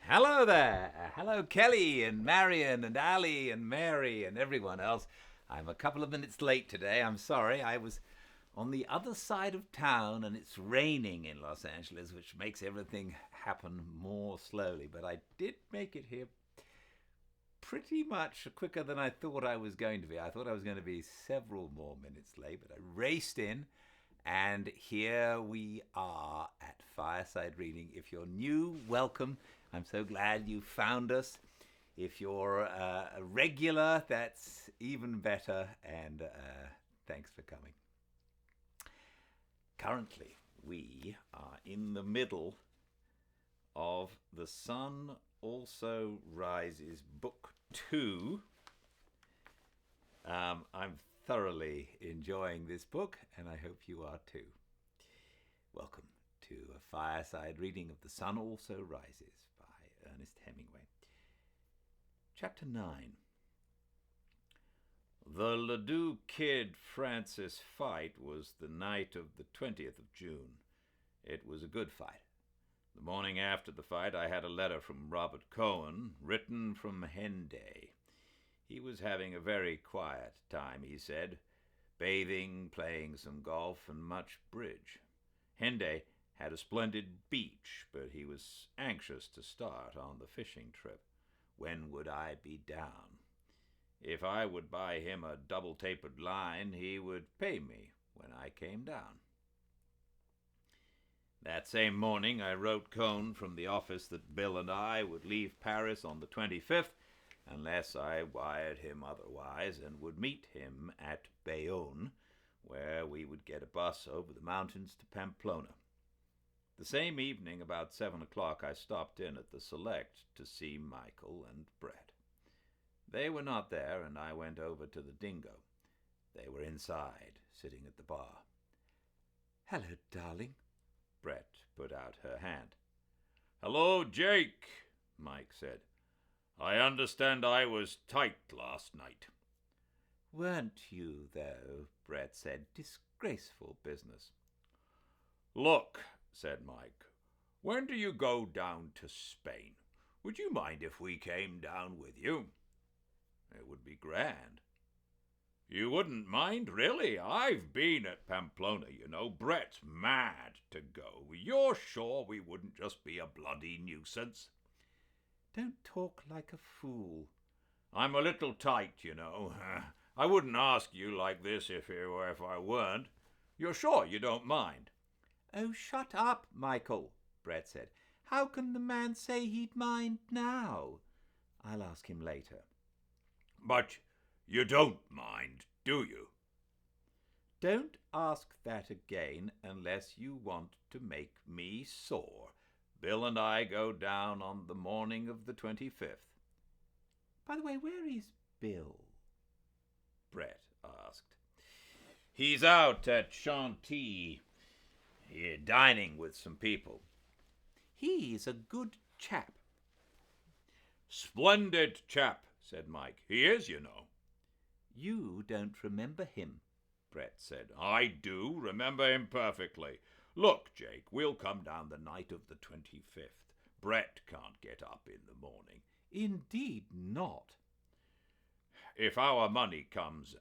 Hello there. Hello, Kelly and Marion and Ali and Mary and everyone else. I'm a couple of minutes late today. I'm sorry. I was on the other side of town and it's raining in Los Angeles, which makes everything happen more slowly. But I did make it here pretty much quicker than I thought I was going to be. I thought I was going to be several more minutes late, but I raced in. And here we are at Fireside Reading. If you're new, welcome. I'm so glad you found us. If you're a regular, that's even better. And thanks for coming. Currently, we are in the middle of The Sun Also Rises, Book 2. I'm thoroughly enjoying this book, and I hope you are too. Welcome to a fireside reading of The Sun Also Rises by Ernest Hemingway. Chapter 9. The Ledoux Kid Francis fight was the night of the 20th of June. It was a good fight. The morning after the fight, I had a letter from Robert Cohen, written from Henday. He was having a very quiet time, he said, bathing, playing some golf, and much bridge. Henday had a splendid beach, but he was anxious to start on the fishing trip. When would I be down? If I would buy him a double-tapered line, he would pay me when I came down. That same morning, I wrote Cohn from the office that Bill and I would leave Paris on the 25th, unless I wired him otherwise, and would meet him at Bayonne, where we would get a bus over the mountains to Pamplona. The same evening, about 7 o'clock, I stopped in at the Select to see Michael and Brett. They were not there, and I went over to the Dingo. They were inside, sitting at the bar. "Hello, darling." Brett put out her hand. "Hello, Jake," Mike said. "I understand I was tight last night." "Weren't you, though?" Brett said. "Disgraceful business." "Look," said Mike, "when do you go down to Spain? Would you mind if we came down with you?" "It would be grand." "You wouldn't mind, really? I've been at Pamplona, you know. Brett's mad to go. You're sure we wouldn't just be a bloody nuisance?" "Don't talk like a fool." "I'm a little tight, you know. I wouldn't ask you like this if I weren't. You're sure you don't mind?" "Oh, shut up, Michael," Brett said. "How can the man say he'd mind now?" "I'll ask him later." "But you don't mind, do you?" "Don't ask that again unless you want to make me sore. Bill and I go down on the morning of the 25th. "By the way, where is Bill?" Brett asked. "He's out at Chantilly, dining with some people." "He's a good chap." "Splendid chap," said Mike. "He is, you know." "You don't remember him," Brett said. "I do remember him perfectly. Look, Jake, we'll come down the night of the 25th. Brett can't get up in the morning." "Indeed not." "If our money comes,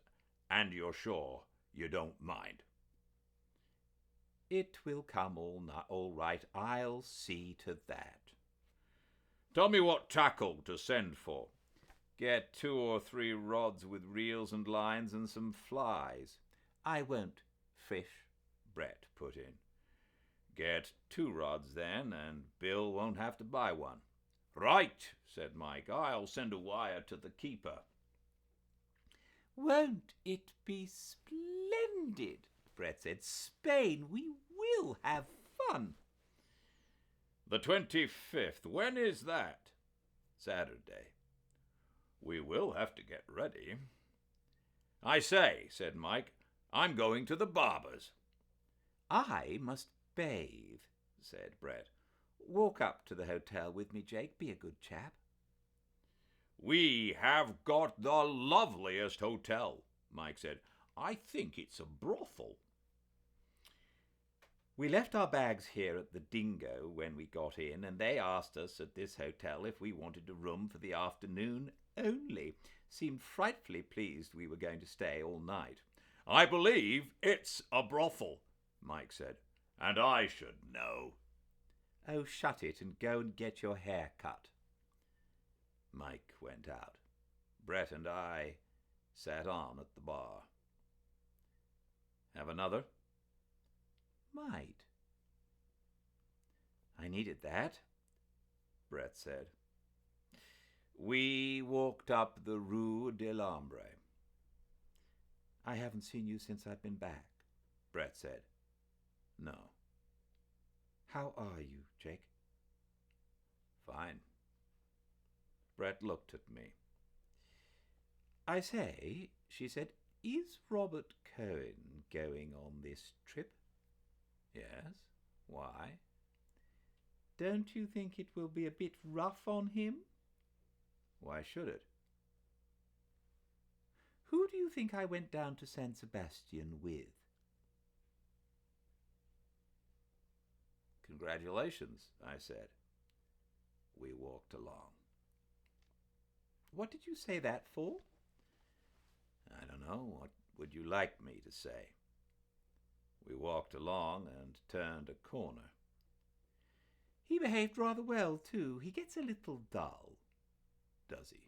and you're sure you don't mind." "It will come all right. I'll see to that." "Tell me what tackle to send for." "Get 2 or 3 rods with reels and lines and some flies." "I won't fish," Brett put in. "Get 2 rods then, and Bill won't have to buy one." "Right," said Mike. "I'll send a wire to the keeper." "Won't it be splendid?" Brett said. "Spain, we will have fun." "The 25th, when is that?" "Saturday." "We will have to get ready." "I say," said Mike, "I'm going to the barber's." "I must bathe," said Brett. "Walk up to the hotel with me, Jake. Be a good chap." "We have got the loveliest hotel," Mike said. "I think it's a brothel." We left our bags here at the Dingo when we got in, and they asked us at this hotel if we wanted a room for the afternoon only. Seemed frightfully pleased we were going to stay all night. "I believe it's a brothel," Mike said, "and I should know." "Oh, shut it and go and get your hair cut." Mike went out. Brett and I sat on at the bar. "Have another?" "Might." "I needed that," Brett said. We walked up the Rue de l'Ombre. "I haven't seen you since I've been back," Brett said. "No." "How are you, Jake?" "Fine." Brett looked at me. "I say," she said, "is Robert Cohen going on this trip?" "Yes. Why?" "Don't you think it will be a bit rough on him?" "Why should it?" "Who do you think I went down to San Sebastian with?" "Congratulations," I said. We walked along. "What did you say that for?" "I don't know. What would you like me to say?" We walked along and turned a corner. "He behaved rather well, too. He gets a little dull." "Does he?"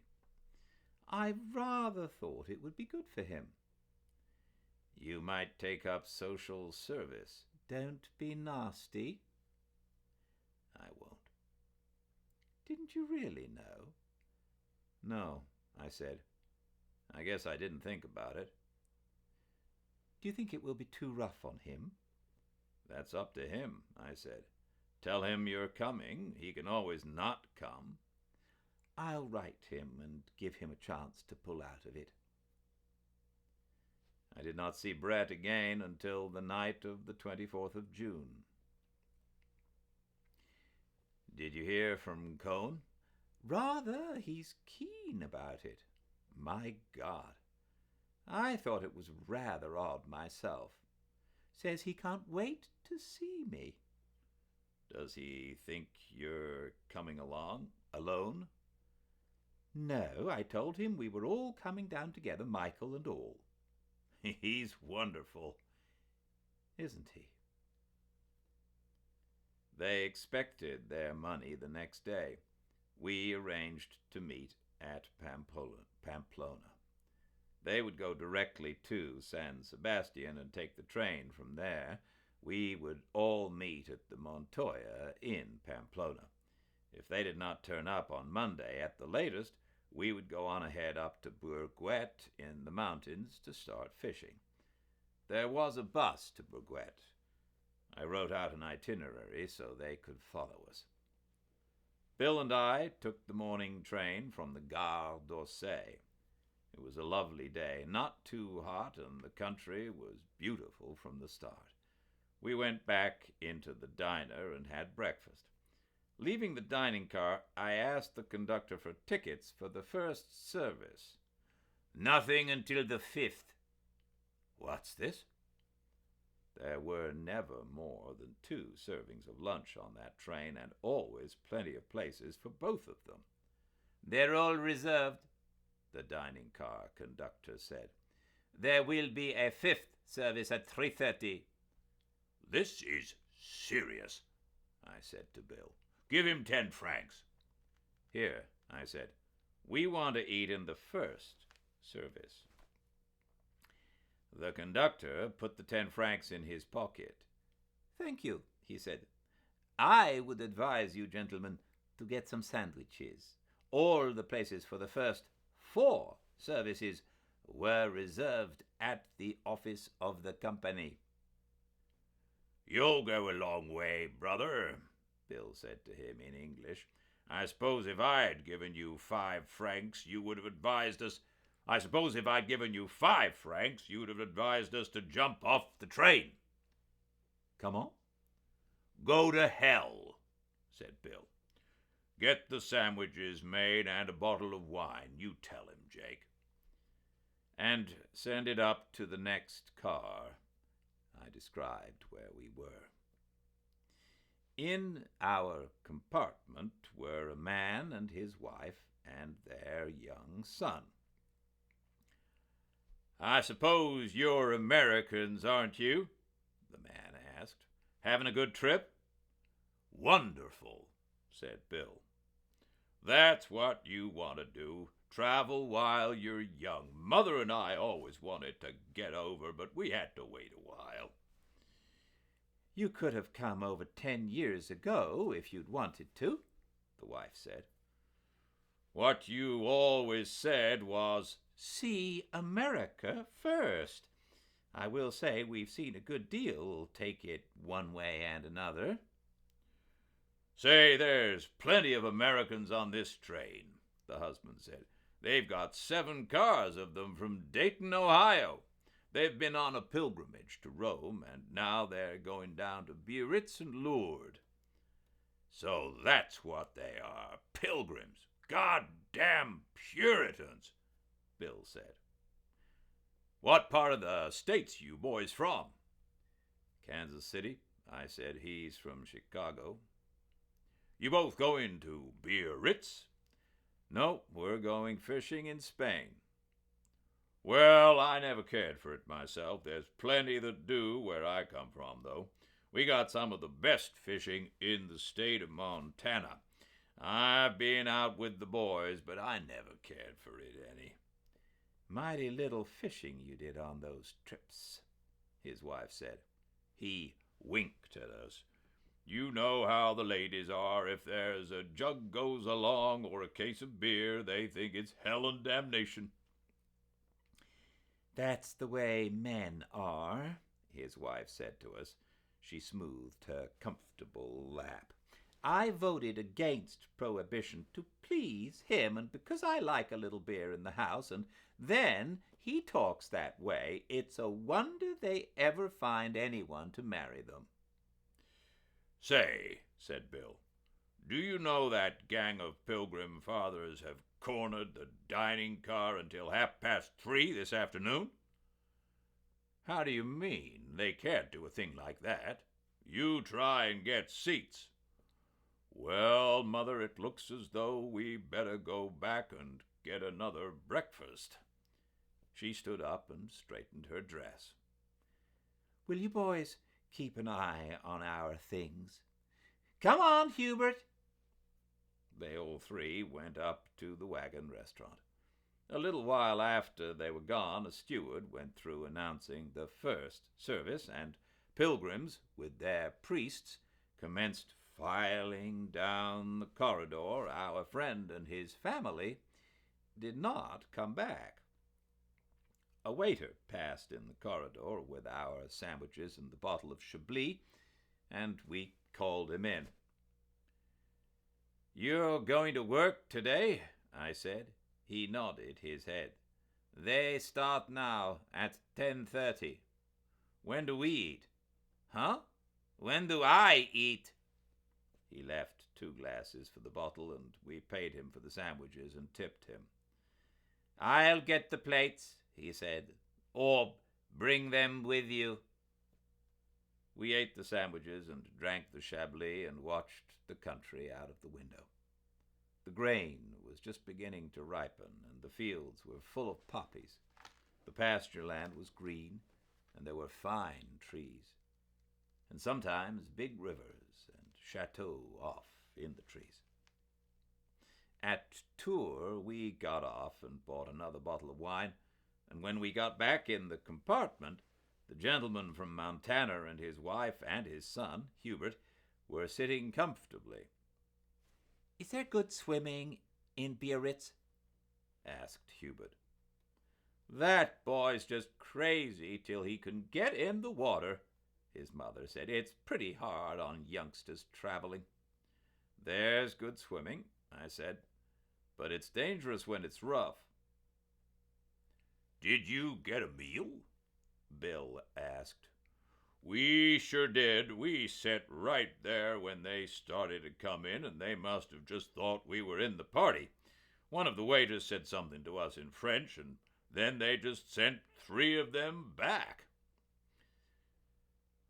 "I rather thought it would be good for him." "You might take up social service." "Don't be nasty." "I won't." "Didn't you really know?" "No," I said. "I guess I didn't think about it." "Do you think it will be too rough on him?" "That's up to him," I said. "Tell him you're coming. He can always not come." "I'll write him and give him a chance to pull out of it." I did not see Brett again until the night of the 24th of June. "Did you hear from Cohn?" "Rather. He's keen about it." "My God. I thought it was rather odd myself. Says he can't wait to see me." "Does he think you're coming along alone?" "No, I told him we were all coming down together, Michael and all." "He's wonderful." "Isn't he?" They expected their money the next day. We arranged to meet at Pamplona. They would go directly to San Sebastian and take the train from there. We would all meet at the Montoya in Pamplona. If they did not turn up on Monday at the latest, we would go on ahead up to Bourguet in the mountains to start fishing. There was a bus to Bourguet. I wrote out an itinerary so they could follow us. Bill and I took the morning train from the Gare d'Orsay. It was a lovely day, not too hot, and the country was beautiful from the start. We went back into the diner and had breakfast. Leaving the dining car, I asked the conductor for tickets for the first service. "Nothing until the 5th. "What's this?" There were never more than 2 servings of lunch on that train, and always plenty of places for both of them. "They're all reserved," the dining car conductor said. "There will be a 5th service at 3:30. "This is serious," I said to Bill. "Give him 10 francs. "Here," I said. "We want to eat in the first service." The conductor put the 10 francs in his pocket. "Thank you," he said. "I would advise you, gentlemen, to get some sandwiches. All the places for the first 4 services were reserved at the office of the company." "You'll go a long way, brother," Bill said to him in English. "I suppose if I'd given you 5 francs, you would have advised us to jump off the train." "Comment?" "Go to hell," said Bill. "Get the sandwiches made and a bottle of wine. You tell him, Jake." "And send it up to the next car." I described where we were. In our compartment were a man and his wife and their young son. "I suppose you're Americans, aren't you?" the man asked. "Having a good trip?" "Wonderful," said Bill. "That's what you want to do. Travel while you're young. Mother and I always wanted to get over, but we had to wait a while." "You could have come over 10 years ago if you'd wanted to," the wife said. "What you always said was, see America first. I will say we've seen a good deal, take it one way and another." "Say, there's plenty of Americans on this train," the husband said. "They've got 7 cars of them from Dayton, Ohio. They've been on a pilgrimage to Rome, and now they're going down to Biarritz and Lourdes." "So that's what they are, pilgrims. Goddamn Puritans," Bill said. "What part of the States you boys from?" "Kansas City," I said. "He's from Chicago." "You both going to Biarritz?" "No, we're going fishing in Spain." "Well, I never cared for it myself. There's plenty that do where I come from, though. We got some of the best fishing in the state of Montana. I've been out with the boys, but I never cared for it any." "Mighty little fishing you did on those trips," his wife said. He winked at us. "You know how the ladies are. If there's a jug goes along or a case of beer, they think it's hell and damnation." "That's the way men are," his wife said to us. She smoothed her comfortable lap. "I voted against prohibition to please him, and because I like a little beer in the house, and then he talks that way, it's a wonder they ever find anyone to marry them." "Say," said Bill, "do you know that gang of Pilgrim Fathers have cornered the dining car until 3:30 this afternoon?" "How do you mean? They can't do a thing like that." "You try and get seats." "Well, Mother, it looks as though we better go back and get another breakfast." She stood up and straightened her dress. "Will you boys keep an eye on our things? Come on, Hubert." They all 3 went up to the wagon restaurant. A little while after they were gone, a steward went through announcing the first service, and pilgrims, with their priests, commenced filing down the corridor. Our friend and his family did not come back. A waiter passed in the corridor with our sandwiches and the bottle of Chablis, and we called him in. "You're going to work today?" I said. He nodded his head. "They start now at 10:30. When do we eat?" "Huh? When do I eat?" He left 2 glasses for the bottle, and we paid him for the sandwiches and tipped him. "I'll get the plates," he said, "or bring them with you." We ate the sandwiches and drank the Chablis and watched the country out of the window. The grain was just beginning to ripen, and the fields were full of poppies. The pasture land was green, and there were fine trees, and sometimes big rivers and chateaux off in the trees. At Tours, we got off and bought another bottle of wine, and when we got back in the compartment, the gentleman from Montana and his wife and his son, Hubert, were sitting comfortably. "Is there good swimming in Biarritz?" asked Hubert. "That boy's just crazy till he can get in the water," his mother said. "It's pretty hard on youngsters traveling." "There's good swimming," I said, "but it's dangerous when it's rough." "Did you get a meal?" Bill asked. "We sure did. We sat right there when they started to come in, and they must have just thought we were in the party. One of the waiters said something to us in French, and then they just sent 3 of them back."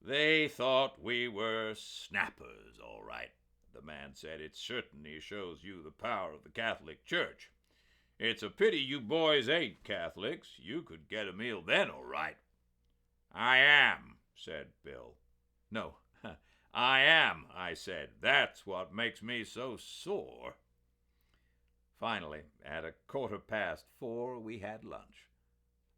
They thought we were snappers, all right. The man said, "It certainly shows you the power of the Catholic Church. It's a pity you boys ain't Catholics. You could get a meal then, all right." "I am," said Bill. "No, I am," I said. "That's what makes me so sore." Finally, at 4:15, we had lunch.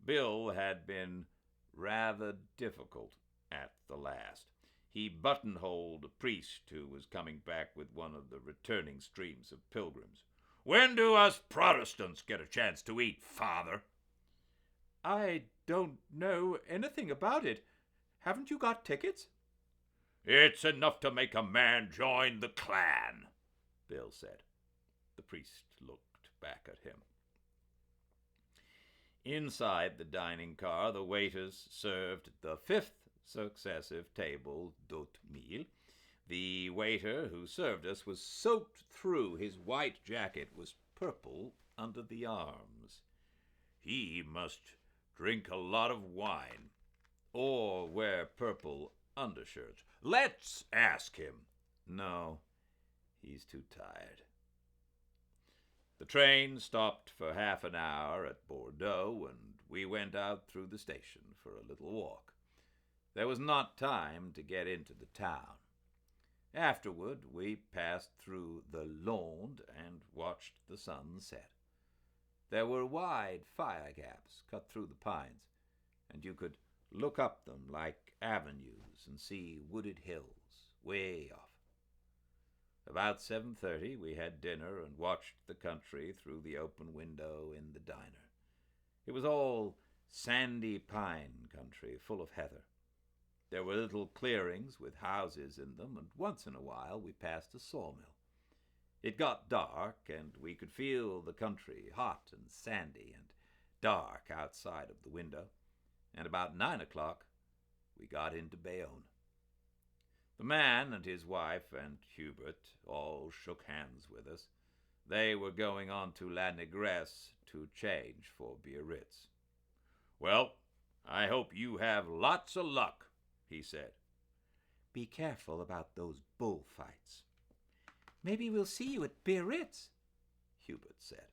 Bill had been rather difficult at the last. He buttonholed a priest who was coming back with one of the returning streams of pilgrims. "When do us Protestants get a chance to eat, Father?" "I don't know anything about it. Haven't you got tickets?" "It's enough to make a man join the clan," Bill said. The priest looked back at him. Inside the dining car, the waiters served the 5th successive table d'oatmeal. The waiter who served us was soaked through. His white jacket was purple under the arms. He must drink a lot of wine or wear purple undershirts. Let's ask him. No, he's too tired. The train stopped for half an hour at Bordeaux, and we went out through the station for a little walk. There was not time to get into the town. Afterward, we passed through the Landes and watched the sun set. There were wide fire gaps cut through the pines, and you could look up them like avenues and see wooded hills way off. About 7:30, we had dinner and watched the country through the open window in the diner. It was all sandy pine country full of heather. There were little clearings with houses in them, and once in a while we passed a sawmill. It got dark, and we could feel the country hot and sandy and dark outside of the window, and about 9 o'clock we got into Bayonne. The man and his wife and Hubert all shook hands with us. They were going on to La Négresse to change for Biarritz. "Well, I hope you have lots of luck," he said. "Be careful about those bullfights." "Maybe we'll see you at Biarritz," Hubert said.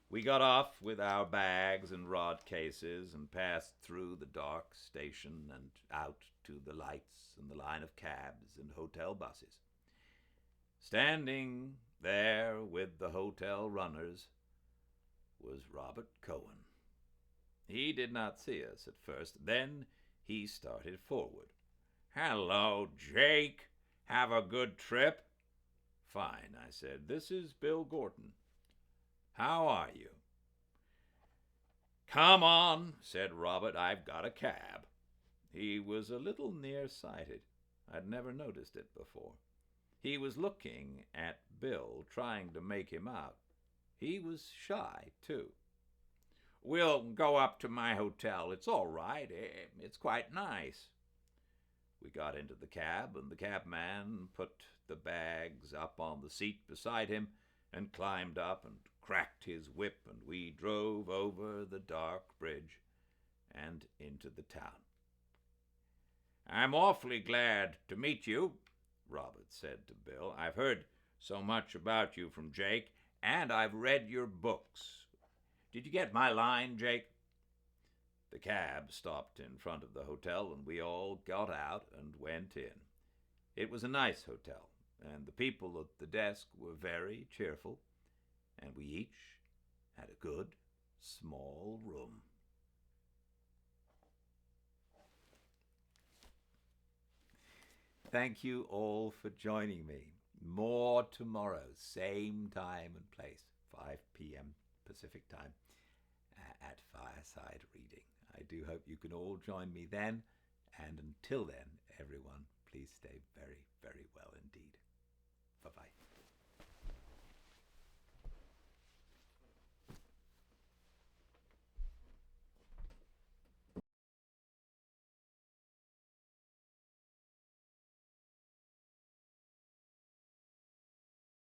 We got off with our bags and rod cases and passed through the dark station and out to the lights and the line of cabs and hotel buses. Standing there with the hotel runners was Robert Cohen. He did not see us at first. Then he started forward. "Hello, Jake. Have a good trip?" "Fine," I said. "This is Bill Gordon. How are you?" "Come on," said Robert. "I've got a cab." He was a little nearsighted. I'd never noticed it before. He was looking at Bill, trying to make him out. He was shy, too. "We'll go up to my hotel. It's all right. It's quite nice." We got into the cab, and the cabman put the bags up on the seat beside him and climbed up and cracked his whip, and we drove over the dark bridge and into the town. "I'm awfully glad to meet you," Robert said to Bill. "I've heard so much about you from Jake, and I've read your books. Did you get my line, Jake?" The cab stopped in front of the hotel, and we all got out and went in. It was a nice hotel, and the people at the desk were very cheerful, and we each had a good, small room. Thank you all for joining me. More tomorrow, same time and place, 5 p.m. Pacific time, at Fireside Reading. I do hope you can all join me then, and until then, everyone, please stay very, very well indeed. Bye-bye.